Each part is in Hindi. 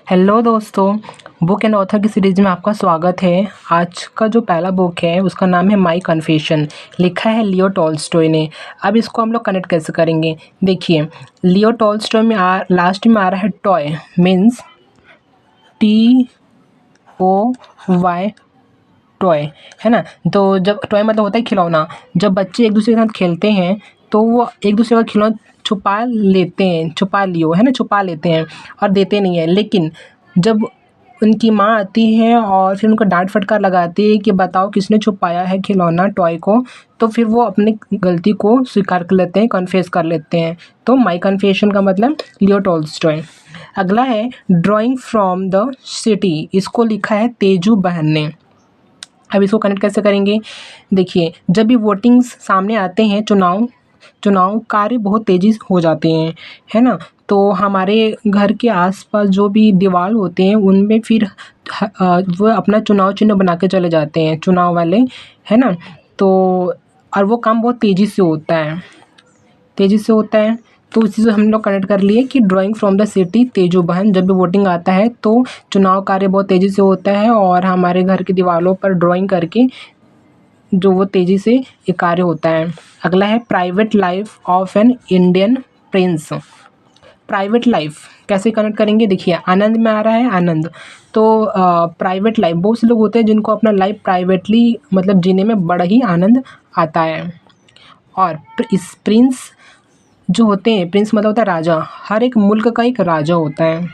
हेलो दोस्तों, बुक एंड ऑथर की सीरीज में आपका स्वागत है। आज का जो पहला बुक है उसका नाम है माई कन्फेशन। लिखा है लियो टॉल्स्टॉय ने। अब इसको हम लोग कनेक्ट कैसे करेंगे, देखिए लियो टॉल्स्टॉय में लास्ट में आ रहा है टॉय, मीन्स TOY, टॉय, है ना। तो जब टॉय मतलब होता है खिलौना, जब बच्चे एक दूसरे के साथ खेलते हैं तो वो एक दूसरे का खिलौना छुपा लेते हैं, छुपा लियो है ना, छुपा लेते हैं और देते नहीं है। लेकिन जब उनकी माँ आती है और फिर उनको डांट फटकार लगाती है कि बताओ किसने छुपाया है खिलौना टॉय को, तो फिर वो अपनी गलती को स्वीकार कर लेते हैं, कन्फेस कर लेते हैं। तो माई कन्फेशन का मतलब लियो टॉल्स्टॉय। अगला है ड्राइंग फ्रॉम द सिटी। इसको लिखा है तेजू बहन ने। अब इसको कनेक्ट कैसे करेंगे, देखिए जब भी वोटिंग्स सामने आते हैं, चुनाव कार्य बहुत तेज़ी से हो जाते हैं, है ना। तो हमारे घर के आसपास जो भी दीवार होते हैं उनमें फिर वो अपना चुनाव चिन्ह बना के चले जाते हैं चुनाव वाले, है ना। तो और वो काम बहुत तेज़ी से होता है। तो इसी से हम लोग कनेक्ट कर लिए कि drawing from the city Teju बहन। जब भी वोटिंग आता है तो चुनाव कार्य बहुत तेज़ी से होता है और हमारे घर की दीवारों पर ड्राइंग करके जो वो तेज़ी से ये कार्य होता है। अगला है private life of an Indian Prince. Private life कैसे कनेक्ट करेंगे, देखिए आनंद में आ रहा है आनंद। तो प्राइवेट लाइफ, बहुत से लोग होते हैं जिनको अपना लाइफ प्राइवेटली मतलब जीने में बड़ा ही आनंद आता है। और इस प्रिंस जो होते हैं, प्रिंस मतलब होता है राजा, हर एक मुल्क का एक राजा होता है।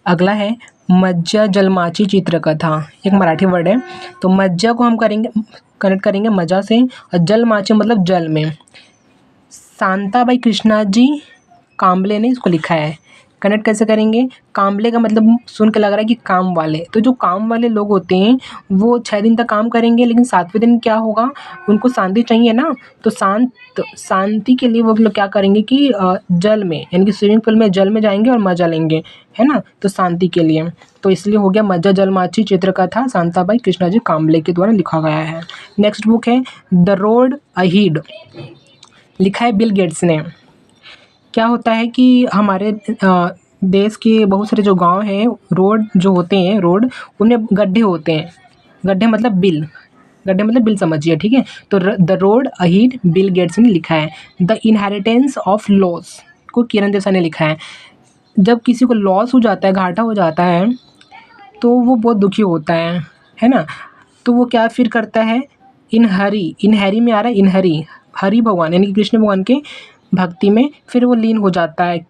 अगला है मज्जा जलमाची चित्रकथा, एक मराठी वर्ड है। तो मज्जा को हम कनेक्ट करेंगे मजा से, और जलमाची मतलब जल में। शांताबाई कृष्णाजी काम्बले ने इसको लिखा है। कनेक्ट कैसे करेंगे, काम्बले का मतलब सुन के लग रहा है कि काम वाले। तो जो काम वाले लोग होते हैं वो 6 दिन तक काम करेंगे, लेकिन 7वें दिन क्या होगा, उनको शांति चाहिए ना। तो शांति के लिए वो लोग क्या करेंगे कि जल में यानी कि स्विमिंग पूल में जल में जाएंगे और मजा लेंगे, है ना। तो शांति के लिए, तो इसलिए हो गया मज्जा जलमाची चित्रकथा, शांताबाई कृष्णाजी काम्बले के द्वारा लिखा गया है। नेक्स्ट बुक है द रोड अहीड। लिखा है बिल गेट्स ने। क्या होता है कि हमारे देश के बहुत सारे जो गांव हैं, रोड जो होते हैं, रोड उनमें गड्ढे होते हैं। गड्ढे मतलब बिल समझिए, ठीक है। तो द रोड अहीड बिल गेट्स ने लिखा है। द इनहेरिटेंस ऑफ लॉस को किरण देसाई ने लिखा है। जब किसी को लॉस हो जाता है, घाटा हो जाता है, तो वो बहुत दुखी होता है ना। तो वो क्या फिर करता है, इनहरी में आ रहा है इनहरी, हरि भगवान यानी कि कृष्ण भगवान के भक्ति में फिर वो लीन हो जाता है।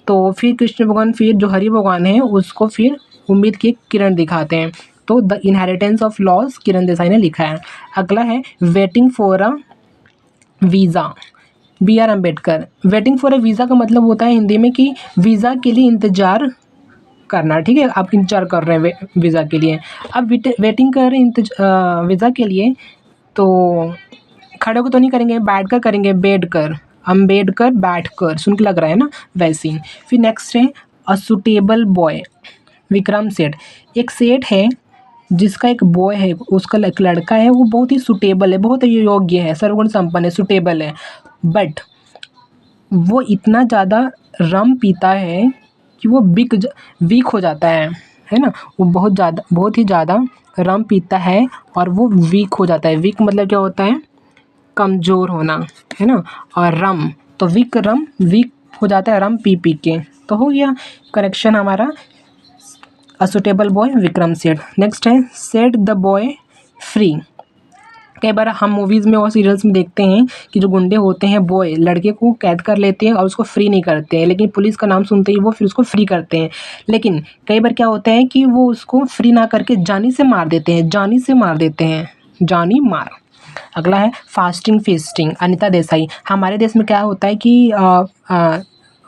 तो फिर कृष्ण भगवान, फिर जो हरि भगवान है उसको फिर उम्मीद की किरण दिखाते हैं। तो the inheritance of loss Kiran Desai ने लिखा है। अगला है waiting for a visa, BR Ambedkar. Waiting for a visa का मतलब होता है हिंदी में कि वीज़ा के लिए इंतज़ार करना, ठीक है। आप इंतज़ार कर रहे हैं वीज़ा के लिए। अब वेटिंग कर रहे हैं वीज़ा के लिए, तो खड़े होकर तो नहीं करेंगे, बैठ कर करेंगे, अम्बेडकर बैठ कर, सुन के लग रहा है ना वैसे ही। फिर नेक्स्ट है a suitable boy, Vikram Seth. एक सेठ है जिसका एक बॉय है, उसका एक लड़का है, वो बहुत ही सुटेबल है, बहुत ही योग्य है, सर्वगुण संपन्न है, सुटेबल है। बट वो इतना ज़्यादा रम पीता है कि वो वीक हो जाता है ना। वो बहुत ही ज़्यादा रम पीता है और वो वीक हो जाता है। वीक मतलब क्या होता है, कमज़ोर होना, है ना। और रम तो वीक हो जाता है रम पी पी के। तो हो गया करेक्शन हमारा, a suitable boy Vikram Seth. Next है सेट द बॉय फ्री। कई बार हम मूवीज़ में और सीरियल्स में देखते हैं कि जो गुंडे होते हैं, बॉय लड़के को कैद कर लेते हैं और उसको फ्री नहीं करते हैं, लेकिन पुलिस का नाम सुनते ही वो फिर उसको फ्री करते हैं। लेकिन कई बार क्या होता है कि वो उसको फ्री ना करके जानी से मार देते हैं, जानी मार। अगला है फास्टिंग फीस्टिंग, अनिता देसाई। हमारे देश में क्या होता है कि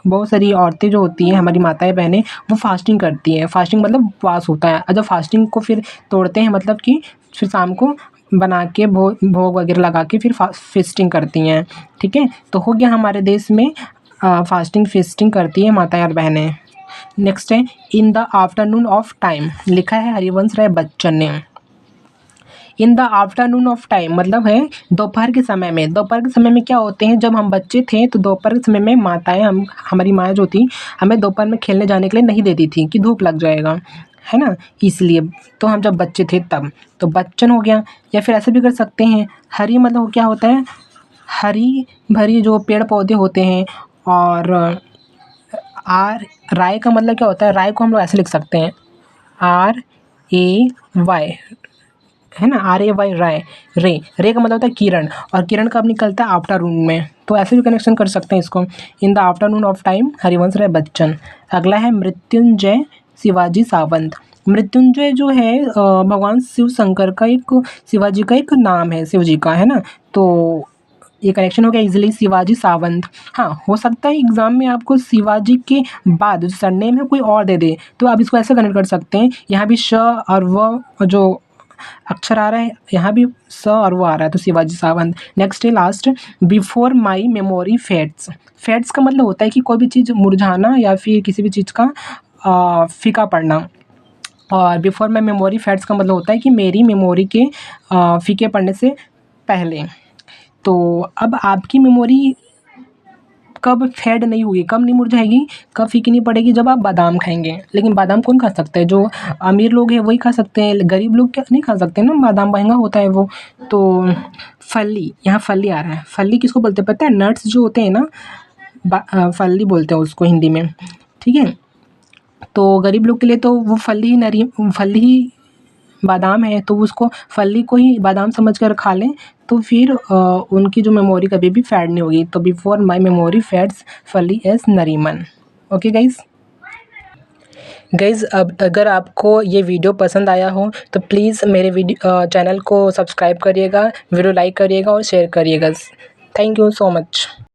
बहुत सारी औरतें जो होती हैं, हमारी माताएं बहनें, वो फास्टिंग करती हैं। फास्टिंग मतलब उपवास होता है, और जब फास्टिंग को फिर तोड़ते हैं मतलब कि फिर शाम को बना के भोग वगैरह लगा के फिर फीस्टिंग करती हैं, ठीक है। तो हो गया हमारे देश में फास्टिंग फीस्टिंग करती है माताएं और बहनें। नेक्स्ट है इन द आफ्टरनून ऑफ टाइम। लिखा है हरिवंश राय बच्चन ने। इन द आफ्टरनून ऑफ टाइम मतलब है दोपहर के समय में। दोपहर के समय में क्या होते हैं, जब हम बच्चे थे तो दोपहर के समय में माताएं हमारी माँ जो थी हमें दोपहर में खेलने जाने के लिए नहीं देती थी कि धूप लग जाएगा, है ना, इसलिए। तो हम जब बच्चे थे तब, तो बच्चन हो गया। या फिर ऐसे भी कर सकते हैं, हरी मतलब क्या होता है, हरी भरी जो पेड़ पौधे होते हैं। और राय का मतलब क्या होता है, राय को हम लोग ऐसे लिख सकते हैं RAY, है ना, RAY, राय। रे का मतलब होता है किरण, और किरण कब निकलता है, आफ्टरनून में। तो ऐसे भी कनेक्शन कर सकते हैं इसको, in the afternoon of time Harivansh Rai Bachchan. अगला है मृत्युंजय शिवाजी सावंत। मृत्युंजय जो है भगवान शिव शंकर का एक, शिवाजी का एक नाम है, शिव जी का, है ना। तो ये कनेक्शन हो गया इजीली, शिवाजी सावंत। हाँ, हो सकता है एग्जाम में आपको शिवाजी के बाद जो सरनेम है कोई और दे दे, तो आप इसको ऐसे कनेक्ट कर सकते हैं। यहाँ भी श और व जो अक्षर आ रहा है, यहाँ भी स और वो आ रहा है, तो शिवाजी सावंत। नेक्स्ट है last, before my memory fades. Fades का मतलब होता है कि कोई भी चीज़ मुरझाना या फिर किसी भी चीज़ का फीका पड़ना। और बिफोर माई मेमोरी फेड्स का मतलब होता है कि मेरी मेमोरी के फीके पड़ने से पहले। तो अब आपकी मेमोरी कब फेड नहीं होगी, कब नहीं मुरझाएगी, कब फीकी नहीं पड़ेगी, जब आप बादाम खाएंगे। लेकिन बादाम कौन खा सकता है, जो अमीर लोग हैं वही खा सकते हैं, गरीब लोग क्या नहीं खा सकते ना, बादाम महंगा होता है वो। तो फली, यहाँ फली आ रहा है। फली किसको बोलते हैं पता है, नट्स जो होते हैं ना, फली बोलते हैं उसको हिंदी में, ठीक है। तो गरीब लोग के लिए तो वो फली ही बादाम है, तो उसको फली को ही बादाम समझ कर खा लें, तो फिर उनकी जो मेमोरी कभी भी फैड नहीं होगी। तो बिफोर माई मेमोरी फैड्स फली एज नरीमन। ओके गाइज़, अब अगर आपको ये वीडियो पसंद आया हो तो प्लीज़ मेरे चैनल को सब्सक्राइब करिएगा, वीडियो लाइक करिएगा और शेयर करिएगा। Thank you so much.